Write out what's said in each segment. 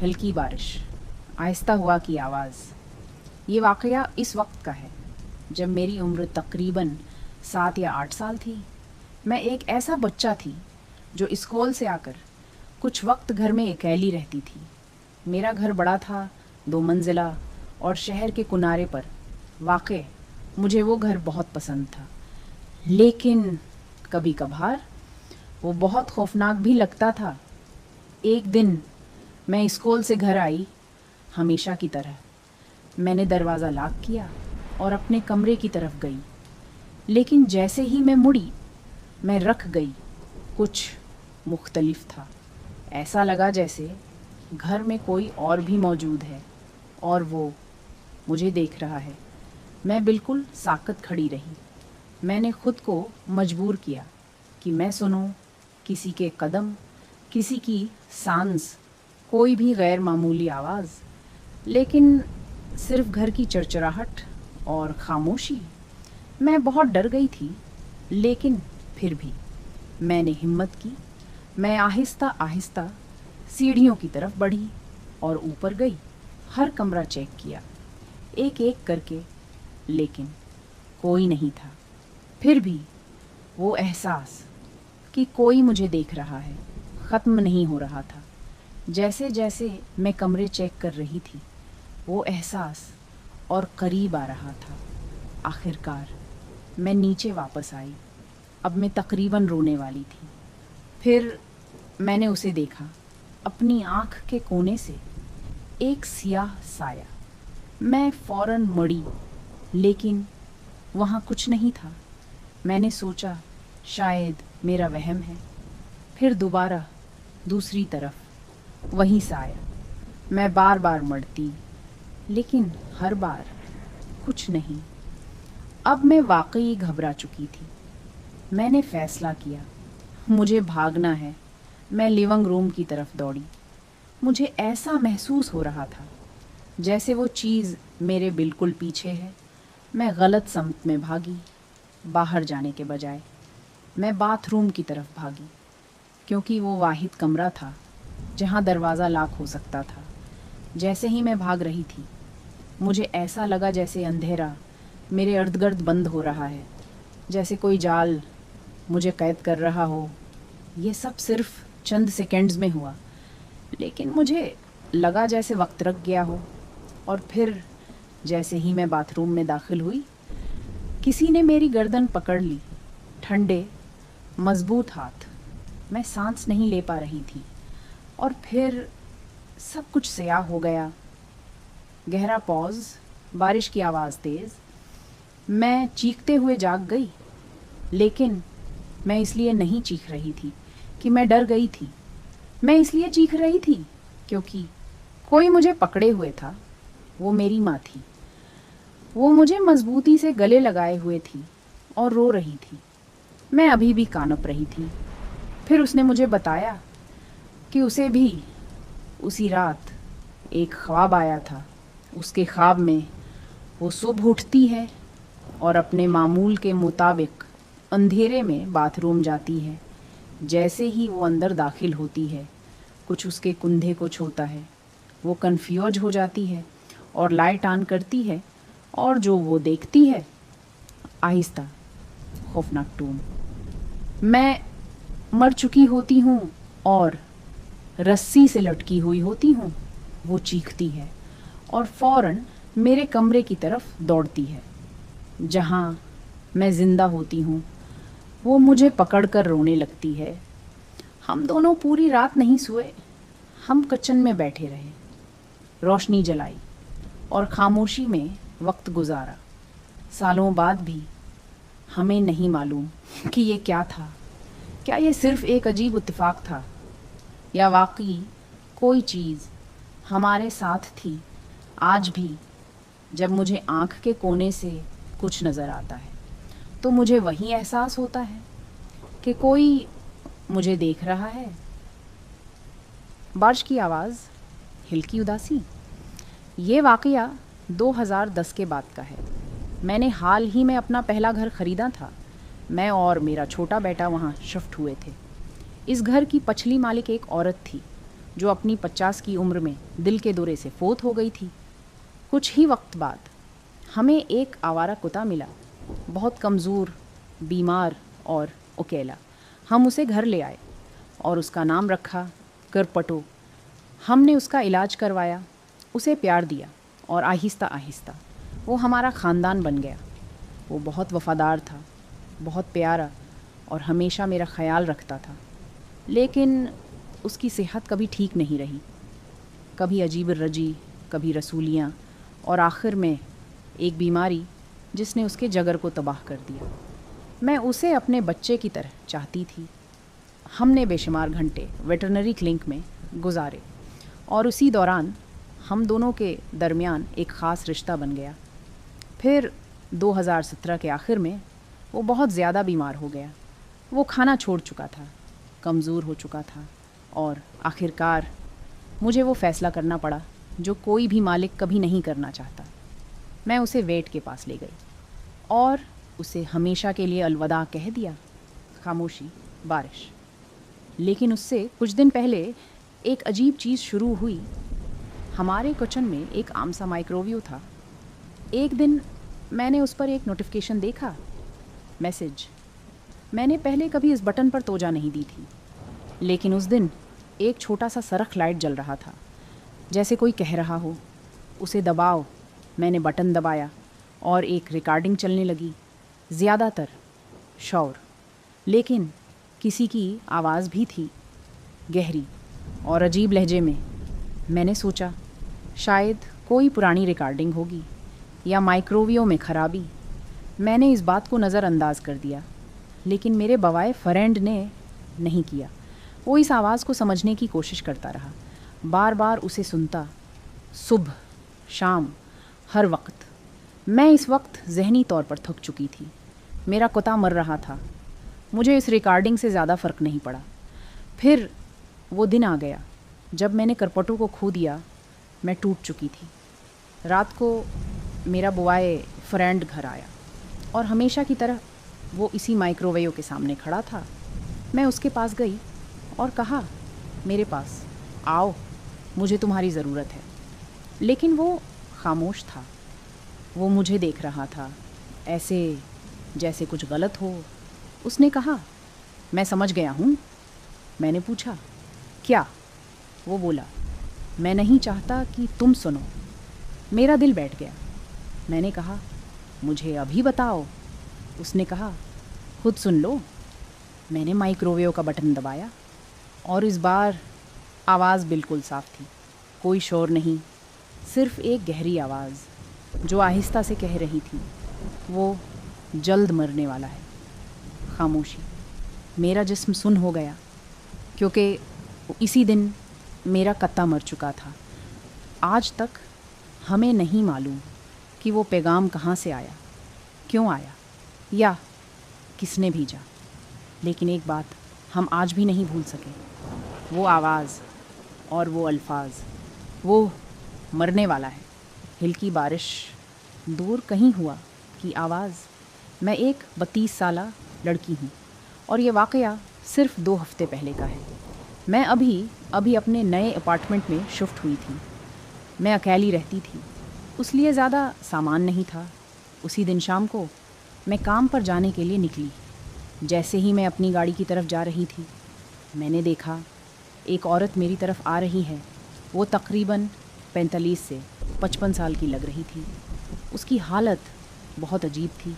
हल्की बारिश, आहिस्ता हुआ की आवाज़। ये वाक़या इस वक्त का है जब मेरी उम्र तकरीबन 7 या 8 साल थी। मैं एक ऐसा बच्चा थी जो स्कूल से आकर कुछ वक्त घर में अकेली रहती थी। मेरा घर बड़ा था, 2 मंजिला और शहर के किनारे पर वाक़े। मुझे वो घर बहुत पसंद था, लेकिन कभी कभार वो बहुत खौफनाक भी लगता था। एक दिन मैं स्कूल से घर आई, हमेशा की तरह मैंने दरवाज़ा लॉक किया और अपने कमरे की तरफ गई। लेकिन जैसे ही मैं मुड़ी, मैं रख गई। कुछ मुख्तलिफ था। ऐसा लगा जैसे घर में कोई और भी मौजूद है और वो मुझे देख रहा है। मैं बिल्कुल साकत खड़ी रही। मैंने खुद को मजबूर किया कि मैं सुनूं किसी के कदम, किसी की सांस, कोई भी गैर मामूली आवाज़। लेकिन सिर्फ घर की चरचराहट और खामोशी। मैं बहुत डर गई थी, लेकिन फिर भी मैंने हिम्मत की। मैं आहिस्ता आहिस्ता सीढ़ियों की तरफ बढ़ी और ऊपर गई। हर कमरा चेक किया, एक एक करके, लेकिन कोई नहीं था। फिर भी वो एहसास कि कोई मुझे देख रहा है ख़त्म नहीं हो रहा था। जैसे जैसे मैं कमरे चेक कर रही थी, वो एहसास और करीब आ रहा था। आखिरकार मैं नीचे वापस आई। अब मैं तकरीबन रोने वाली थी। फिर मैंने उसे देखा, अपनी आँख के कोने से एक सियाह साया। मैं फ़ौरन मुड़ी, लेकिन वहाँ कुछ नहीं था। मैंने सोचा शायद मेरा वहम है। फिर दोबारा दूसरी तरफ वही साया। मैं बार बार मुड़ती, लेकिन हर बार कुछ नहीं। अब मैं वाकई घबरा चुकी थी। मैंने फ़ैसला किया, मुझे भागना है। मैं लिविंग रूम की तरफ दौड़ी। मुझे ऐसा महसूस हो रहा था जैसे वो चीज़ मेरे बिल्कुल पीछे है। मैं गलत समत में भागी। बाहर जाने के बजाय मैं बाथरूम की तरफ भागी, क्योंकि वो वाहिद कमरा था जहाँ दरवाज़ा लॉक हो सकता था। जैसे ही मैं भाग रही थी, मुझे ऐसा लगा जैसे अंधेरा मेरे इर्द गिर्द बंद हो रहा है, जैसे कोई जाल मुझे कैद कर रहा हो। ये सब सिर्फ चंद सेकंड्स में हुआ, लेकिन मुझे लगा जैसे वक्त रख गया हो। और फिर जैसे ही मैं बाथरूम में दाखिल हुई, किसी ने मेरी गर्दन पकड़ ली। ठंडे मजबूत हाथ। मैं सांस नहीं ले पा रही थी। और फिर सब कुछ स्याह हो गया। गहरा पॉज, बारिश की आवाज़ तेज़। मैं चीखते हुए जाग गई, लेकिन मैं इसलिए नहीं चीख रही थी कि मैं डर गई थी। मैं इसलिए चीख रही थी क्योंकि कोई मुझे पकड़े हुए था। वो मेरी माँ थी। वो मुझे मजबूती से गले लगाए हुए थी और रो रही थी। मैं अभी भी कांप रही थी। फिर उसने मुझे बताया कि उसे भी उसी रात एक ख्वाब आया था। उसके ख्वाब में वो सुबह उठती है और अपने मामूल के मुताबिक अंधेरे में बाथरूम जाती है। जैसे ही वो अंदर दाखिल होती है, कुछ उसके कुंधे को छूता है। वो कंफ्यूज हो जाती है और लाइट ऑन करती है, और जो वो देखती है, आहिस्ता खौफनाक टून। मैं मर चुकी होती हूँ और रस्सी से लटकी हुई होती हूँ। वो चीखती है और फौरन मेरे कमरे की तरफ दौड़ती है जहाँ मैं ज़िंदा होती हूँ। वो मुझे पकड़कर रोने लगती है। हम दोनों पूरी रात नहीं सोए। हम किचन में बैठे रहे, रोशनी जलाई और खामोशी में वक्त गुजारा। सालों बाद भी हमें नहीं मालूम कि ये क्या था। क्या ये सिर्फ एक अजीब इत्तेफाक था, या वाकई कोई चीज़ हमारे साथ थी। आज भी जब मुझे आँख के कोने से कुछ नज़र आता है, तो मुझे वही एहसास होता है कि कोई मुझे देख रहा है। बारिश की आवाज़, हल्की उदासी। ये वाक़या 2010 के बाद का है। मैंने हाल ही में अपना पहला घर ख़रीदा था। मैं और मेरा छोटा बेटा वहाँ शिफ्ट हुए थे। इस घर की पिछली मालिक एक औरत थी। जो अपनी 50 की उम्र में दिल के दौरे से फोत हो गई थी। कुछ ही वक्त बाद हमें एक आवारा कुत्ता मिला, बहुत कमज़ोर, बीमार और अकेला। हम उसे घर ले आए और उसका नाम रखा करपटो। हमने उसका इलाज करवाया, उसे प्यार दिया और आहिस्ता आहिस्ता वो हमारा ख़ानदान बन गया। वो बहुत वफ़ादार था, बहुत प्यारा और हमेशा मेरा ख्याल रखता था। लेकिन उसकी सेहत कभी ठीक नहीं रही, कभी अजीब रजी, कभी रसूलियाँ और आखिर में एक बीमारी जिसने उसके जगर को तबाह कर दिया। मैं उसे अपने बच्चे की तरह चाहती थी। हमने बेशुमार घंटे वेटरनरी क्लिनिक में गुजारे और उसी दौरान हम दोनों के दरमियान एक ख़ास रिश्ता बन गया। फिर 2017 के आखिर में वो बहुत ज़्यादा बीमार हो गया। वो खाना छोड़ चुका था, कमज़ोर हो चुका था और आखिरकार मुझे वो फ़ैसला करना पड़ा जो कोई भी मालिक कभी नहीं करना चाहता। मैं उसे वेट के पास ले गई और उसे हमेशा के लिए अलविदा कह दिया। खामोशी, बारिश। लेकिन उससे कुछ दिन पहले एक अजीब चीज़ शुरू हुई। हमारे किचन में एक आम सा माइक्रोवेव था। एक दिन मैंने उस पर एक नोटिफिकेशन देखा, मैसेज। मैंने पहले कभी इस बटन पर तोजा नहीं दी थी, लेकिन उस दिन एक छोटा सा सरख लाइट जल रहा था, जैसे कोई कह रहा हो, उसे दबाओ। मैंने बटन दबाया और एक रिकॉर्डिंग चलने लगी। ज़्यादातर शोर, लेकिन किसी की आवाज़ भी थी, गहरी और अजीब लहजे में। मैंने सोचा शायद कोई पुरानी रिकॉर्डिंग होगी या माइक्रोवेव में ख़राबी। मैंने इस बात को नज़रअंदाज कर दिया, लेकिन मेरे बवाए फ्रेंड ने नहीं किया। वो इस आवाज़ को समझने की कोशिश करता रहा, बार बार उसे सुनता, सुबह शाम हर वक्त। मैं इस वक्त ज़हनी तौर पर थक चुकी थी। मेरा कुत्ता मर रहा था, मुझे इस रिकॉर्डिंग से ज़्यादा फ़र्क नहीं पड़ा। फिर वो दिन आ गया जब मैंने करपटो को खो दिया। मैं टूट चुकी थी। रात को मेरा बुआए फ्रेंड घर आया और हमेशा की तरह वो इसी माइक्रोवेव के सामने खड़ा था। मैं उसके पास गई और कहा, मेरे पास आओ, मुझे तुम्हारी ज़रूरत है। लेकिन वो खामोश था। वो मुझे देख रहा था, ऐसे जैसे कुछ गलत हो। उसने कहा, मैं समझ गया हूँ। मैंने पूछा, क्या? वो बोला, मैं नहीं चाहता कि तुम सुनो। मेरा दिल बैठ गया। मैंने कहा, मुझे अभी बताओ। उसने कहा, खुद सुन लो। मैंने माइक्रोवेव का बटन दबाया और इस बार आवाज़ बिल्कुल साफ़ थी। कोई शोर नहीं, सिर्फ एक गहरी आवाज़ जो आहिस्ता से कह रही थी, वो जल्द मरने वाला है। खामोशी। मेरा जिस्म सुन हो गया, क्योंकि इसी दिन मेरा कत्ता मर चुका था। आज तक हमें नहीं मालूम कि वो पैगाम कहाँ से आया, क्यों आया या किसने भेजा। लेकिन एक बात हम आज भी नहीं भूल सके, वो आवाज़ और वो अल्फाज। वो मरने वाला है। हल्की बारिश, दूर कहीं हुआ की आवाज़। मैं एक 32 साला लड़की हूँ और ये वाक़या सिर्फ 2 हफ़्ते पहले का है। मैं अभी अपने नए अपार्टमेंट में शिफ्ट हुई थी। मैं अकेली रहती थी, उसलिए ज़्यादा सामान नहीं था। उसी दिन शाम को मैं काम पर जाने के लिए निकली। जैसे ही मैं अपनी गाड़ी की तरफ जा रही थी, मैंने देखा एक औरत मेरी तरफ आ रही है। वो तकरीबन 45 से 55 साल की लग रही थी। उसकी हालत बहुत अजीब थी।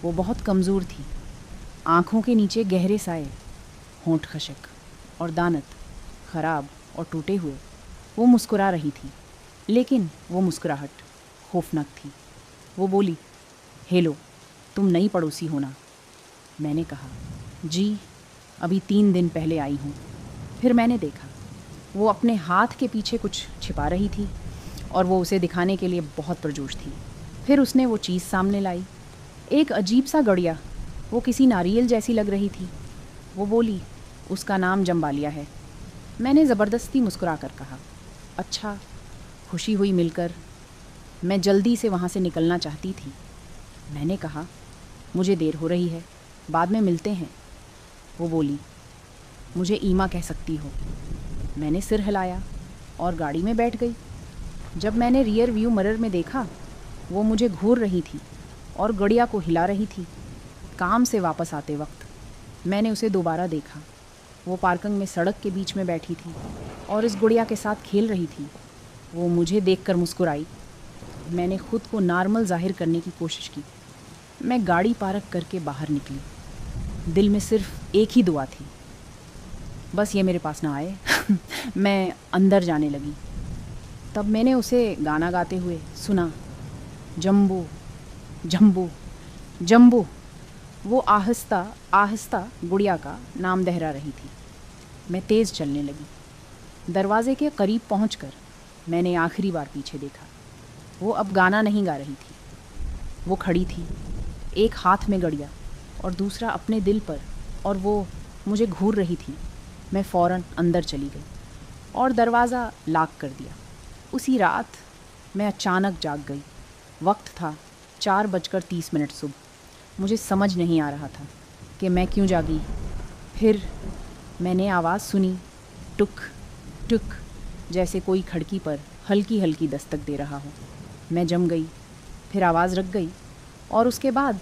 वो बहुत कमज़ोर थी, आँखों के नीचे गहरे साए, होंठ खशक और दांत ख़राब और टूटे हुए। वो मुस्कुरा रही थी, लेकिन वो मुस्कुराहट खौफनाक थी। वो बोली, हेलो, तुम नई पड़ोसी हो ना? मैंने कहा, जी, अभी 3 दिन पहले आई हूँ। फिर मैंने देखा वो अपने हाथ के पीछे कुछ छिपा रही थी और वो उसे दिखाने के लिए बहुत पुरजोश थी। फिर उसने वो चीज़ सामने लाई, एक अजीब सा गड़िया। वो किसी नारियल जैसी लग रही थी। वो बोली, उसका नाम जम्बालिया है। मैंने ज़बरदस्ती मुस्कुरा कर कहा, अच्छा, खुशी हुई मिलकर। मैं जल्दी से वहाँ से निकलना चाहती थी। मैंने कहा, मुझे देर हो रही है, बाद में मिलते हैं। वो बोली, मुझे ईमा कह सकती हो। मैंने सिर हिलाया और गाड़ी में बैठ गई। जब मैंने रियर व्यू मिरर में देखा, वो मुझे घूर रही थी और गड़िया को हिला रही थी। काम से वापस आते वक्त मैंने उसे दोबारा देखा। वो पार्किंग में सड़क के बीच में बैठी थी और इस गुड़िया के साथ खेल रही थी। वो मुझे देखकर मुस्कुराई। मैंने खुद को नॉर्मल जाहिर करने की कोशिश की। मैं गाड़ी पार्क करके बाहर निकली। दिल में सिर्फ एक ही दुआ थी, बस ये मेरे पास ना आए। मैं अंदर जाने लगी। तब मैंने उसे गाना गाते हुए सुना, जम्बू जम्बू जम्बू। वो आहिस्ता आहिस्ता गुड़िया का नाम दोहरा रही थी। मैं तेज़ चलने लगी। दरवाजे के करीब पहुंचकर मैंने आखिरी बार पीछे देखा। वो अब गाना नहीं गा रही थी। वो खड़ी थी, एक हाथ में गड़िया और दूसरा अपने दिल पर, और वो मुझे घूर रही थी। मैं फ़ौरन अंदर चली गई और दरवाज़ा लॉक कर दिया। उसी रात मैं अचानक जाग गई। वक्त था 4:30 सुबह। मुझे समझ नहीं आ रहा था कि मैं क्यों जागी। फिर मैंने आवाज़ सुनी, टुक टुक, जैसे कोई खिड़की पर हल्की हल्की दस्तक दे रहा हो। मैं जम गई। फिर आवाज़ रुक गई और उसके बाद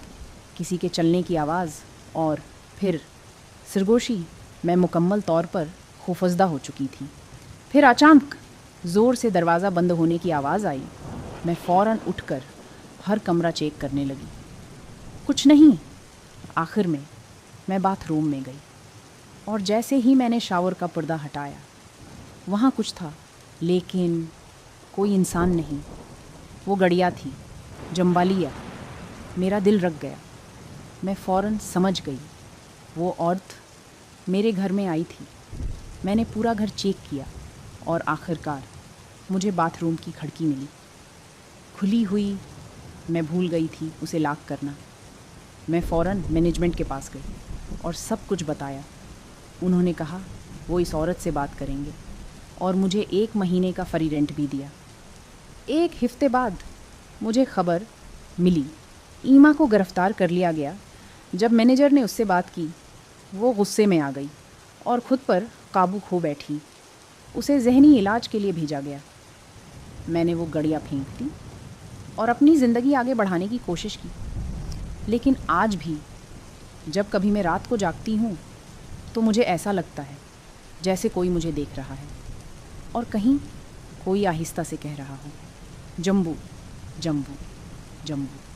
किसी के चलने की आवाज़, और फिर सरगोशी। मैं मुकम्मल तौर पर खौफजदा हो चुकी थी। फिर अचानक ज़ोर से दरवाज़ा बंद होने की आवाज़ आई। मैं फ़ौरन उठकर हर कमरा चेक करने लगी। कुछ नहीं। आखिर में मैं बाथरूम में गई और जैसे ही मैंने शावर का पर्दा हटाया, वहाँ कुछ था, लेकिन कोई इंसान नहीं। वो गड़िया थी, जम्बालिया। मेरा दिल रक गया। मैं फ़ौरन समझ गई, वो औरत मेरे घर में आई थी। मैंने पूरा घर चेक किया और आखिरकार मुझे बाथरूम की खिड़की मिली, खुली हुई। मैं भूल गई थी उसे लॉक करना। मैं फ़ौरन मैनेजमेंट के पास गई और सब कुछ बताया। उन्होंने कहा वो इस औरत से बात करेंगे और मुझे 1 महीने का फ्री रेंट भी दिया। 1 हफ्ते बाद मुझे खबर मिली, ईमा को गिरफ़्तार कर लिया गया। जब मैनेजर ने उससे बात की, वो गुस्से में आ गई और ख़ुद पर काबू खो बैठी। उसे ज़हनी इलाज के लिए भेजा गया। मैंने वो गड़िया फेंक दी और अपनी ज़िंदगी आगे बढ़ाने की कोशिश की। लेकिन आज भी जब कभी मैं रात को जागती हूँ तो मुझे ऐसा लगता है जैसे कोई मुझे देख रहा है और कहीं कोई आहिस्ता से कह रहा हो, जम्बू जम्बू जम्बू।